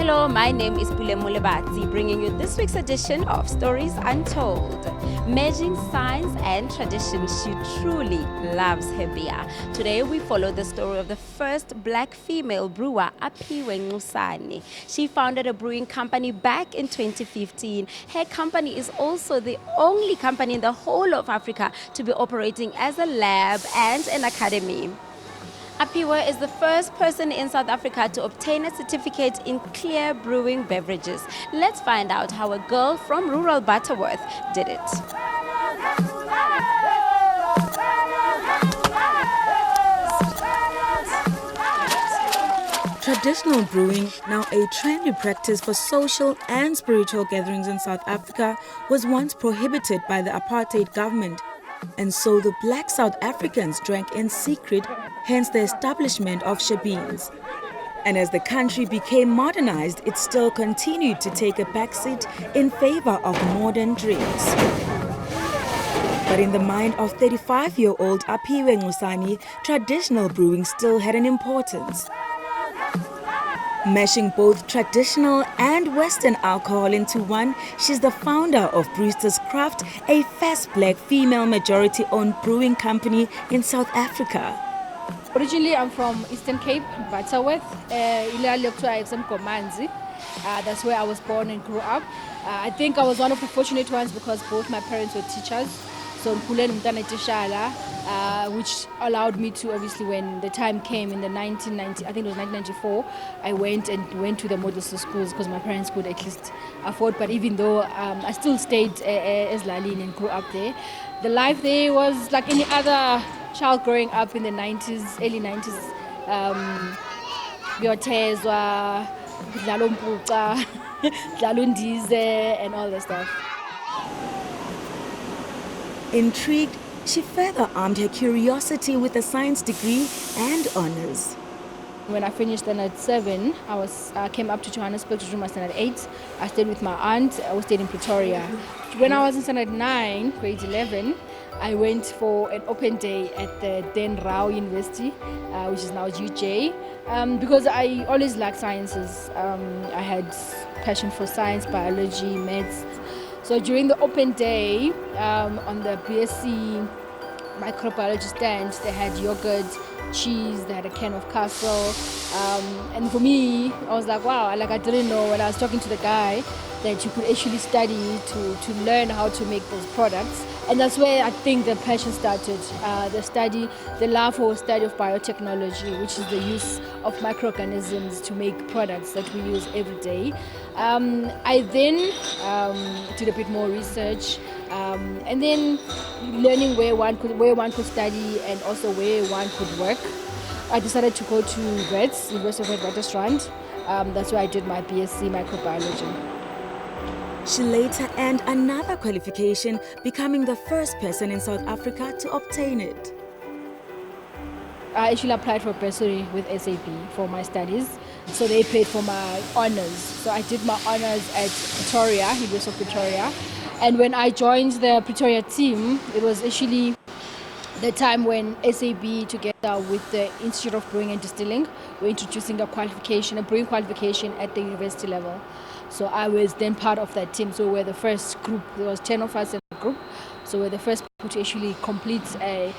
Hello, my name is Pule Mulebati, bringing you this week's edition of Stories Untold. Merging science and tradition, she truly loves her beer. Today we follow the story of the first black female brewer, Apiwe. She founded a brewing company back in 2015. Her company is also the only company in the whole of Africa to be operating as a lab and an academy. Apiwe is the first person in South Africa to obtain a certificate in clear brewing beverages. Let's find out how a girl from rural Butterworth did it. Traditional brewing, now a trendy practice for social and spiritual gatherings in South Africa, was once prohibited by the apartheid government. And so the black South Africans drank in secret, hence the establishment of shebeens. And as the country became modernized, it still continued to take a backseat in favor of modern drinks. But in the mind of 35-year-old Apiwe, traditional brewing still had an importance. Mashing both traditional and Western alcohol into one, she's the founder of Brewsters Craft, a fast black female majority-owned brewing company in South Africa. Originally, I'm from Eastern Cape, Butterworth. That's where I was born and grew up. I think I was one of the fortunate ones because both my parents were teachers. So which allowed me to, obviously, when the time came in the 1990, I think it was 1994, I went to the model schools because my parents could at least afford. But even though I still stayed as Lalin and grew up there, the life there was like any other child growing up in the 90s, early 90s. Biotezwa, Dlalompuca, Dlalundize, and all that stuff. Intrigued, she further armed her curiosity with a science degree and honors. When I finished standard 7, I came up to Johannesburg to do my standard 8. I stayed with my aunt. I stayed in Pretoria. When I was in standard 9, grade 11, I went for an open day at the then Rao University, which is now UJ, because I always liked sciences. I had passion for science, biology, maths. So during the open day, on the BSc microbiology stand, they had yogurt, cheese, they had a can of castle. And for me, I was like, wow, I didn't know when I was talking to the guy that you could actually study to learn how to make those products. And that's where I think the passion started, the love for study of biotechnology, which is the use of microorganisms to make products that we use every day. I then did a bit more research, and then learning where one could study and also where one could work. I decided to go to Breds, University of Witwatersrand. That's where I did my BSc microbiology. She later earned another qualification, becoming the first person in South Africa to obtain it. I actually applied for a bursary with SAB for my studies, so they paid for my honors. So I did my honors at Pretoria, University of Pretoria. And when I joined the Pretoria team, it was actually the time when SAB, together with the Institute of Brewing and Distilling, were introducing a brewing qualification at the university level. So I was then part of that team. So we're the first group. There was 10 of us in the group. So we're the first people to actually complete a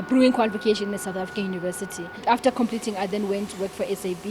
brewing qualification in a South African university. After completing, I then went to work for SAB,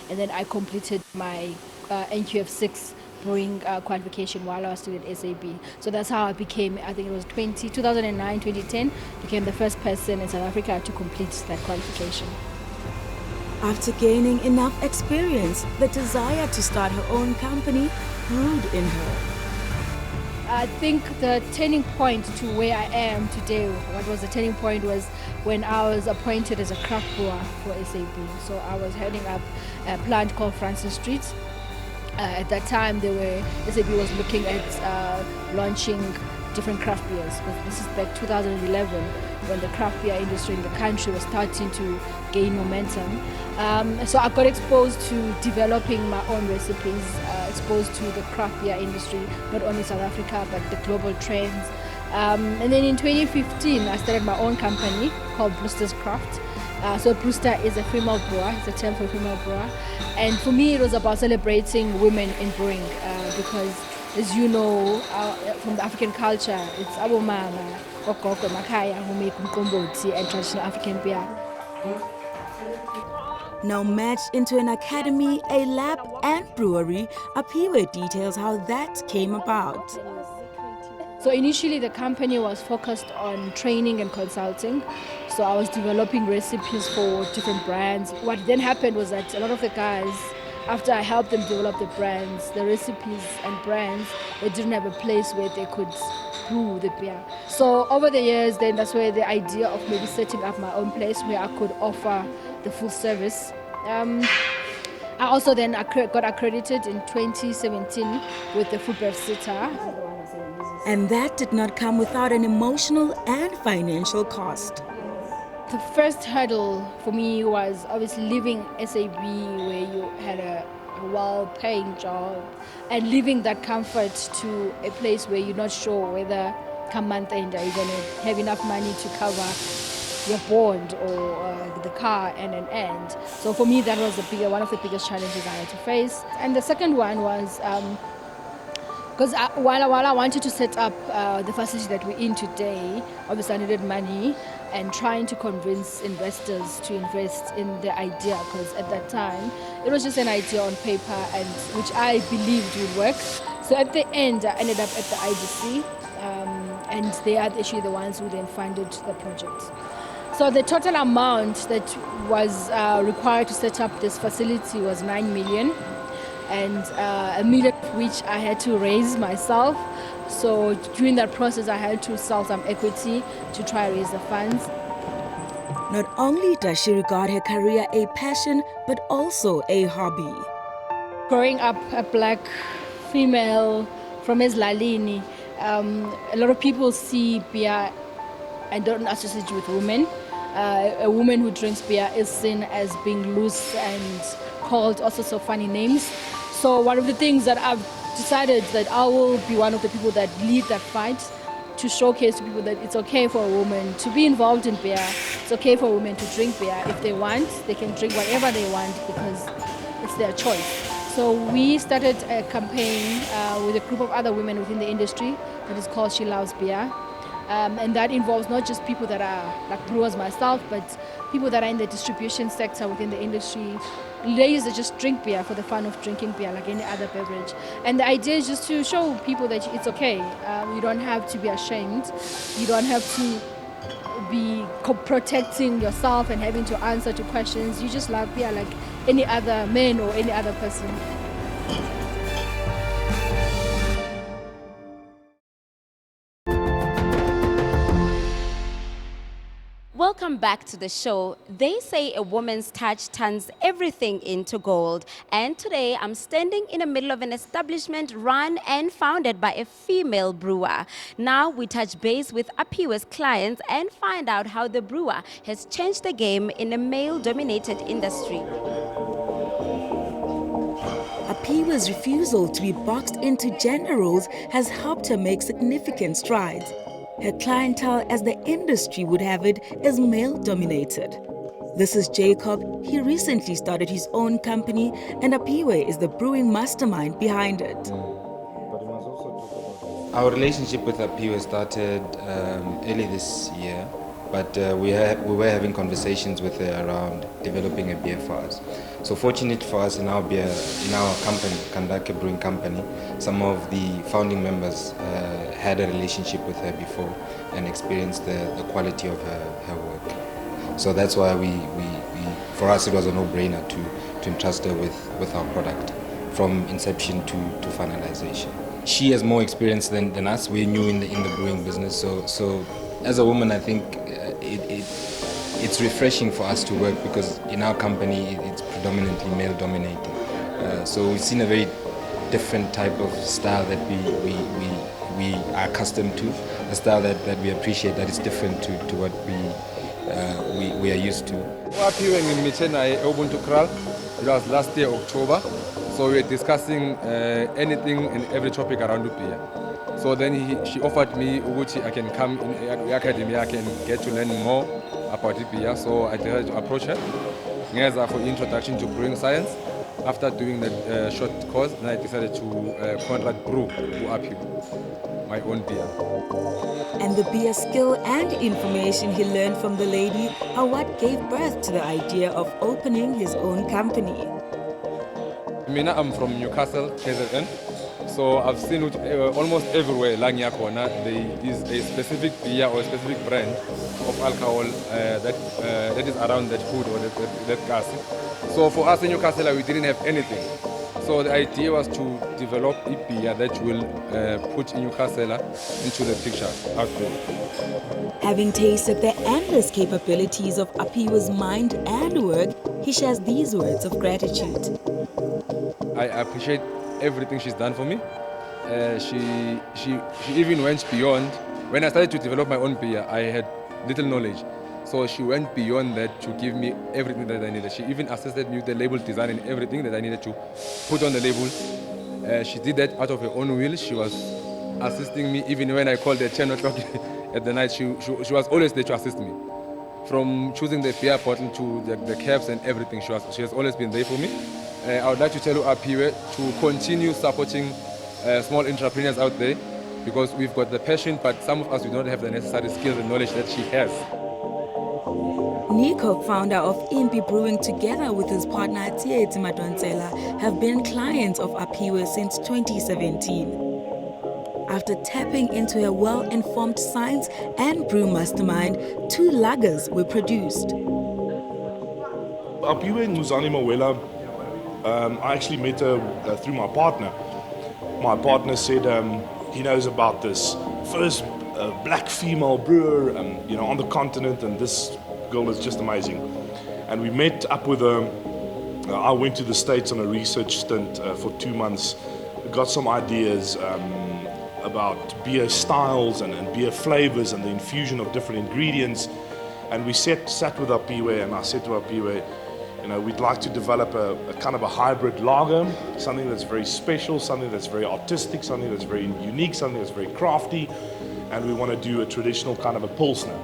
and then I completed my NQF6 brewing qualification while I was still at SAB. So that's how I became, I think it was 2009, 2010, became the first person in South Africa to complete that qualification. After gaining enough experience, the desire to start her own company brewed in her. I think the turning point to where I am today, what was the turning point was when I was appointed as a craft brewer for SAB. So I was heading up a plant called Francis Street. At that time, SAB was looking at launching different craft beers. This is back 2011 when the craft beer industry in the country was starting to gain momentum. So I got exposed to developing my own recipes, exposed to the craft beer industry, not only South Africa, but the global trends. And then in 2015, I started my own company called Brewsters Craft. So Brewster is a female brewer, it's a term for female brewer. And for me, it was about celebrating women in brewing because, as you know, from the African culture, it's Abu Mama, Okoko, Makaya who make mkomboti and traditional African beer. Now matched into an academy, a lab and brewery, Apiwe details how that came about. So initially the company was focused on training and consulting. So I was developing recipes for different brands. What then happened was that a lot of the guys, after I helped them develop the brands, the recipes and brands, they didn't have a place where they could brew the beer. So over the years, then that's where the idea of maybe setting up my own place where I could offer the full service. I also then got accredited in 2017 with the Food Brewster. And that did not come without an emotional and financial cost. The first hurdle for me was obviously leaving SAB where you had a well-paying job and leaving that comfort to a place where you're not sure whether come month end are you going to have enough money to cover your bond or the car and an end. So for me that was one of the biggest challenges I had to face. And the second one was because while I wanted to set up the facility that we're in today, obviously I needed money and trying to convince investors to invest in the idea, because at that time it was just an idea on paper and which I believed would work. So at the end I ended up at the IBC and they are actually the ones who then funded the project. So the total amount that was required to set up this facility was 9 million. And $1 million which I had to raise myself. So during that process I had to sell some equity to try to raise the funds. Not only does she regard her career a passion, but also a hobby. Growing up a black female from Eslalini, a lot of people see beer and don't associate it with women. A woman who drinks beer is seen as being loose and called all sorts of funny names. So one of the things that I've decided that I will be one of the people that lead that fight to showcase to people that it's okay for a woman to be involved in beer. It's okay for women to drink beer. If they want, they can drink whatever they want because it's their choice. So we started a campaign with a group of other women within the industry that is called She Loves Beer. And that involves not just people that are like brewers myself, but people that are in the distribution sector within the industry, ladies that just drink beer for the fun of drinking beer like any other beverage. And the idea is just to show people that it's okay. You don't have to be ashamed. You don't have to be protecting yourself and having to answer to questions. You just love beer like any other man or any other person. Welcome back to the show. They say a woman's touch turns everything into gold. And today I'm standing in the middle of an establishment run and founded by a female brewer. Now we touch base with Apiwe's clients and find out how the brewer has changed the game in a male-dominated industry. Apiwe's refusal to be boxed into gender roles has helped her make significant strides. Her clientele, as the industry would have it, is male-dominated. This is Jacob. He recently started his own company, and Apiwe is the brewing mastermind behind it. Our relationship with Apiwe started early this year, but we were having conversations with her around developing a beer for us. So fortunate for us in our company, Kandake Brewing Company, some of the founding members had a relationship with her before and experienced the quality of her work. So that's why for us it was a no-brainer to entrust her with our product from inception to finalization. She has more experience than us. We're new in the brewing business, so as a woman I think it's refreshing for us to work because in our company it's predominantly male dominated. So we've seen a very different type of style that we are accustomed to, a style that we appreciate that is different to what we are used to. Apiwe ngimithe Ubuntu Kral. It was last year October. So we were discussing anything and every topic around the beer. So then she offered me ukuthi I can come in the academy, I can get to learn more about the beer, so I decided to approach her. Ngeza for introduction to brewing science. After doing that short course, then I decided to contract brew to Apiwe, my own beer. And the beer skill and information he learned from the lady are what gave birth to the idea of opening his own company. Mina, I'm from Newcastle, KZN. So I've seen it almost everywhere, Langyakona, there is a specific beer or a specific brand of alcohol that is around that hood or that castle. So for us in Newcastle, we didn't have anything. So the idea was to develop a beer that will put Newcastle into the picture out there. Having tasted the endless capabilities of Apiwe's mind and work, he shares these words of gratitude. I appreciate everything she's done for me. She even went beyond. When I started to develop my own beer, I had little knowledge. So she went beyond that to give me everything that I needed. She even assisted me with the label design and everything that I needed to put on the label. She did that out of her own will. She was assisting me even when I called at 10 o'clock at the night. She was always there to assist me. From choosing the beer bottle to the caps and everything, she has always been there for me. I would like to tell you, Apiwe, to continue supporting small entrepreneurs out there, because we've got the passion, but some of us do not have the necessary skills and knowledge that she has. Nico, founder of Impi Brewing, together with his partner Tsietsi Madonsela, have been clients of Apiwe since 2017. After tapping into a well-informed science and brew mastermind, 2 lagers were produced. Apiwe and Muzani Mawela, I actually met her through my partner. My partner said he knows about this first black female brewer on the continent, and this girl is just amazing. And we met up with her. I went to the States on a research stint for 2 months, got some ideas about beer styles and beer flavors and the infusion of different ingredients. And we sat with Apiwe, and I said to Apiwe, we'd like to develop a kind of a hybrid lager, something that's very special, something that's very artistic, something that's very unique, something that's very crafty, and we want to do a traditional kind of a Pilsner.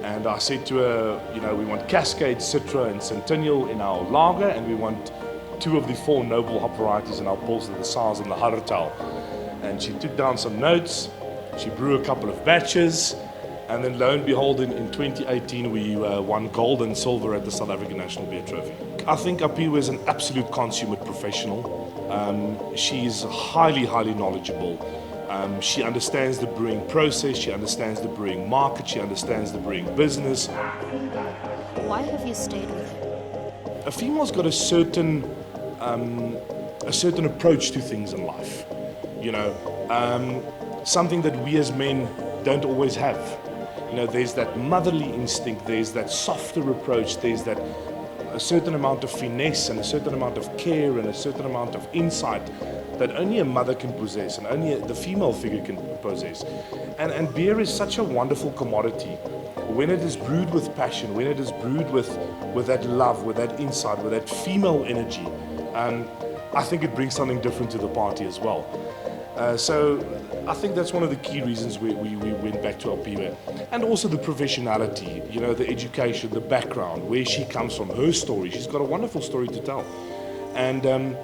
And I said to her, we want Cascade, Citra, and Centennial in our lager, and we want 2 of the 4 noble hop varieties in our Pilsner, the Saaz and the Hartal. And she took down some notes, she brewed a couple of batches, and then lo and behold, in 2018, we won gold and silver at the South African National Beer Trophy. I think Apiwe is an absolute consummate professional. She's highly, highly knowledgeable. She understands the brewing process, she understands the brewing market, she understands the brewing business. Why have you stayed with her? A female's got a certain approach to things in life. Something that we as men don't always have. There's that motherly instinct, there's that softer approach, there's that a certain amount of finesse and a certain amount of care and a certain amount of insight that only a mother can possess and only the female figure can possess. And beer is such a wonderful commodity. When it is brewed with passion, when it is brewed with that love, with that insight, with that female energy, I think it brings something different to the party as well. So I think that's one of the key reasons we went back to Apiwe. And also the professionality, the education, the background, where she comes from, her story. She's got a wonderful story to tell. And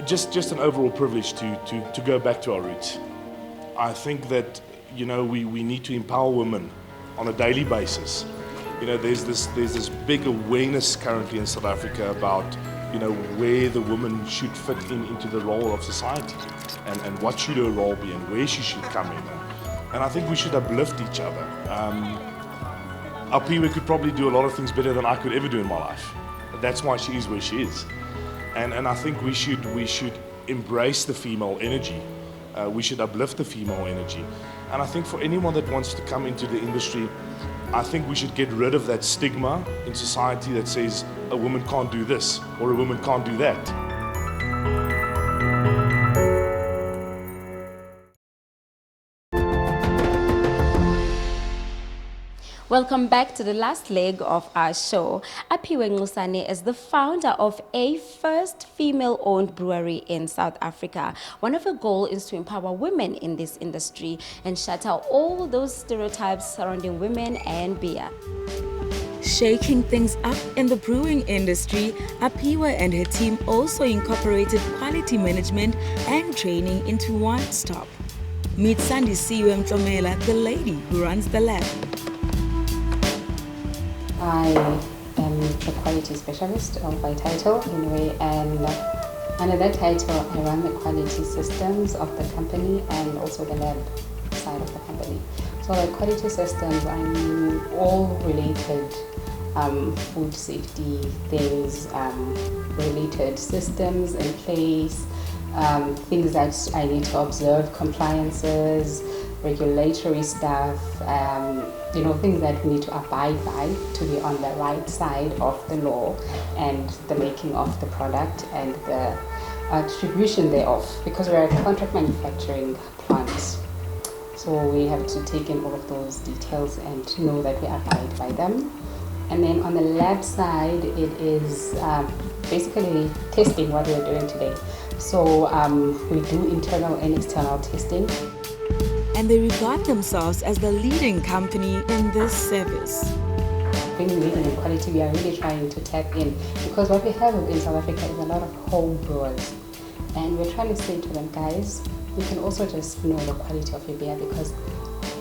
just an overall privilege to go back to our roots. I think that, we need to empower women on a daily basis. There's this big awareness currently in South Africa about, where the woman should fit into the role of society. And what should her role be and where she should come in. And I think we should uplift each other. Apiwe could probably do a lot of things better than I could ever do in my life. That's why she is where she is. And I think we should embrace the female energy. We should uplift the female energy. And I think for anyone that wants to come into the industry, I think we should get rid of that stigma in society that says a woman can't do this or a woman can't do that. Welcome back to the last leg of our show. Apiwe is the founder of a first female-owned brewery in South Africa. One of her goals is to empower women in this industry and shatter all those stereotypes surrounding women and beer. Shaking things up in the brewing industry, Apiwe and her team also incorporated quality management and training into one stop. Meet Sandisiwe Mtlomela, the lady who runs the lab. I am the quality specialist by title anyway, and under that title I run the quality systems of the company and also the lab side of the company. So the quality systems, I mean all related food safety things, related systems in place, things that I need to observe, compliances, regulatory stuff, things that we need to abide by to be on the right side of the law and the making of the product and the distribution thereof, because we're a contract manufacturing plant. So we have to take in all of those details and know that we abide by them. And then on the lab side, it is basically testing what we're doing today. So we do internal and external testing. And they regard themselves as the leading company in this service. Being leading in quality, we are really trying to tap in, because what we have in South Africa is a lot of home brewers. And we're trying to say to them, guys, you can also just know the quality of your beer, because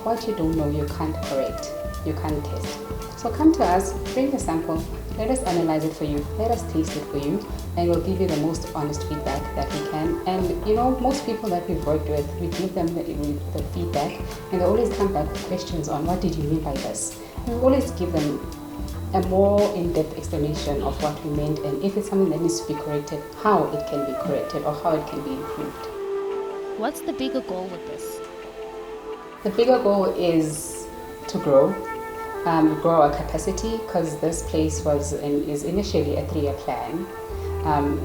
what you don't know, you can't correct, you can't test. So come to us, bring the sample, let us analyze it for you, let us taste it for you, and we'll give you the most honest feedback that we can. And most people that we've worked with, we give them the feedback, and they always come back with questions on what did you mean by this. And we always give them a more in-depth explanation of what we meant, and if it's something that needs to be corrected, how it can be corrected or how it can be improved. What's the bigger goal with this? The bigger goal is to grow our capacity, because this place is initially a 3-year plan.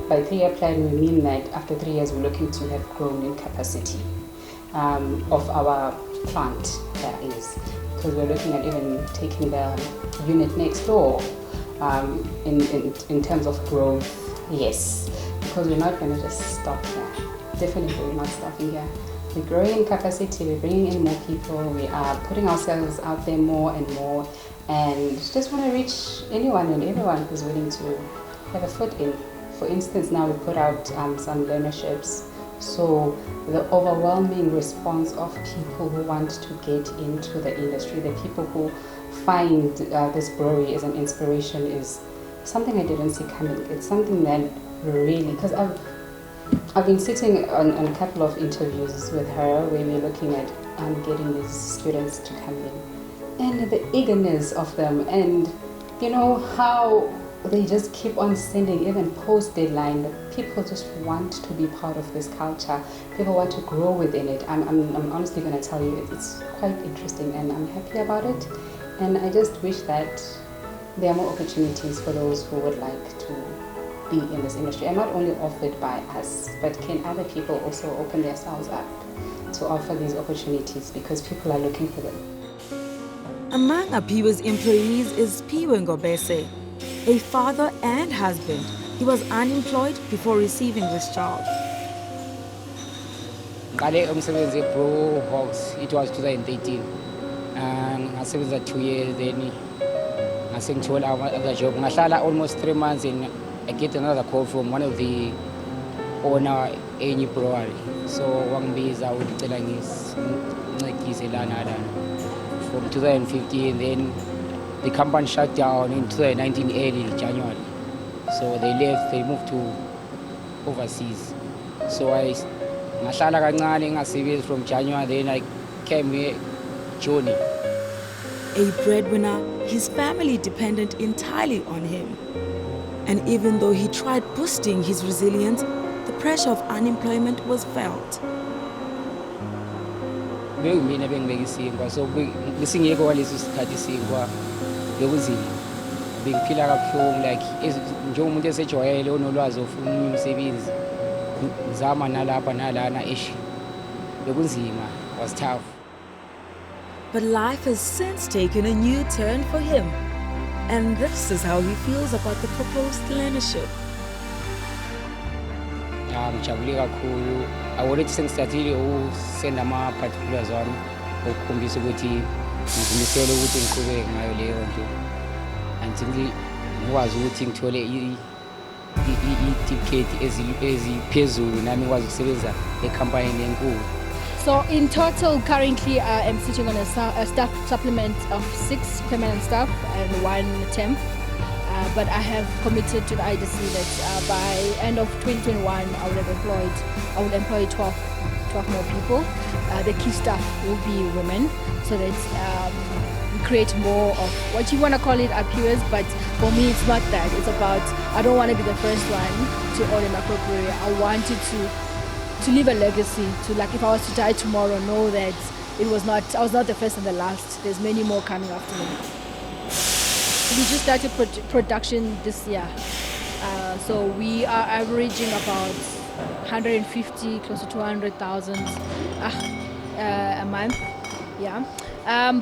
By 3-year plan, we mean that after 3 years, we're looking to have grown in capacity of our plant, that is, because we're looking at even taking the unit next door in terms of growth, yes, because we're not going to just stop here. Definitely, we're not stopping here. We're growing in capacity, we're bringing in more people, we are putting ourselves out there more and more, and just want to reach anyone and everyone who's willing to have a foot in. For instance, now we put out some learnerships, so the overwhelming response of people who want to get into the industry, the people who find this brewery as an inspiration, is something I didn't see coming. It's something that really, because I've been sitting on a couple of interviews with her where we're looking at getting these students to come in, and the eagerness of them, and how they just keep on sending, even post deadline, that people just want to be part of this culture. People want to grow within it. I'm honestly going to tell you, it's quite interesting, and I'm happy about it. And I just wish that there are more opportunities for those who would like to be in this industry, and not only offered by us, but can other people also open themselves up to offer these opportunities, because people are looking for them. Among Apiwe's employees is Piwe Ngobese, a father and husband. He was unemployed before receiving this job. It was 2013. Ngasebenza 2 years, then ngasengithola other job. Ngahlala almost 3 months, and I get another call from one of the owner Apiwe Brewery. So wangibiza ucela ngincedise lana. From 2015, then the company shut down in 2019 early January. So they left, they moved to overseas. So I ngahlala kancane ngasebenza from January, then I came here June. A breadwinner, his family depended entirely on him. And even though he tried boosting his resilience, the pressure of unemployment was felt. Mina bengibekisinkwa, so ngisingeke kwaleso sikhathi sinkwa bekunzima. Bengiphila kabuhlungu, like njengomuntu esejwayele onolwazi ofuna umsebenzi, ngizama nalapha nalana bekunzima, was tough. But life has since taken a new turn for him. And this is how he feels about the proposed learnership. Ngijabule kakhulu. Already sengistartile ukusenda ama-particulars wami ukukhombisa ukuthi ngizimisele ukuthi ngiqhubeke ngayo leyo nto until ngikwazi ukuthi ngithole iticket eziphezulu nami ngikwazi ukusebenza ekhampanini enkulu. So in total, currently I'm sitting on a staff supplement of 6 permanent staff and 1 temp. But I have committed to the IDC that by end of 2021 I will employ 12 more people. The key staff will be women, so that we create more of what you want to call it Apiwe's, but for me it's not that. It's about, I don't want to be the first one to own an Apiwe Brewery. I wanted to leave a legacy, to, like, if I was to die tomorrow, know that I was not the first and the last. There's many more coming after me. We just started production this year, so we are averaging about 150, close to 200,000 a month. Yeah,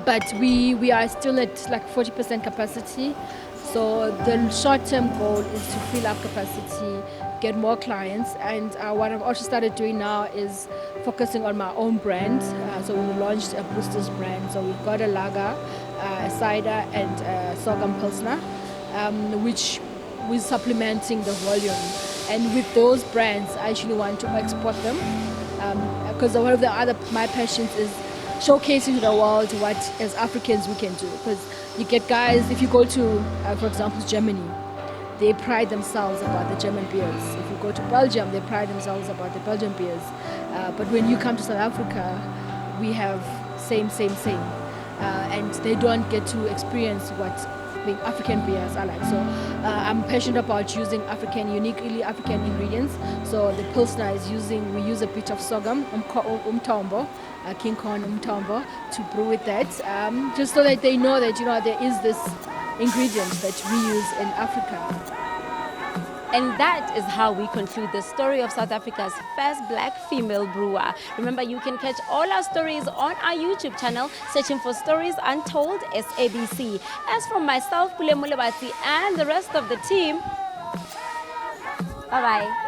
but we are still at like 40% capacity. So the short-term goal is to fill up capacity, get more clients, and what I've also started doing now is focusing on my own brand. So we launched a Brewsters brand. So we've got a lager, a cider, and a sorghum pilsner, which we're supplementing the volume. And with those brands, I actually want to export them, because one of my passions is showcasing to the world what as Africans we can do. Because you get guys, if you go to, for example, Germany, they pride themselves about the German beers. If you go to Belgium, they pride themselves about the Belgian beers. But when you come to South Africa, we have same. And they don't get to experience what the African beers are like. So I'm passionate about using uniquely African ingredients. So the Pilsner we use a bit of sorghum, umtombo, King corn umtombo, to brew with that, just so that they know that, there is this ingredient that we use in Africa. And that is how we conclude the story of South Africa's first black female brewer. Remember, you can catch all our stories on our YouTube channel, searching for Stories Untold SABC. As from myself, Pule Mulebati, and the rest of the team, bye-bye.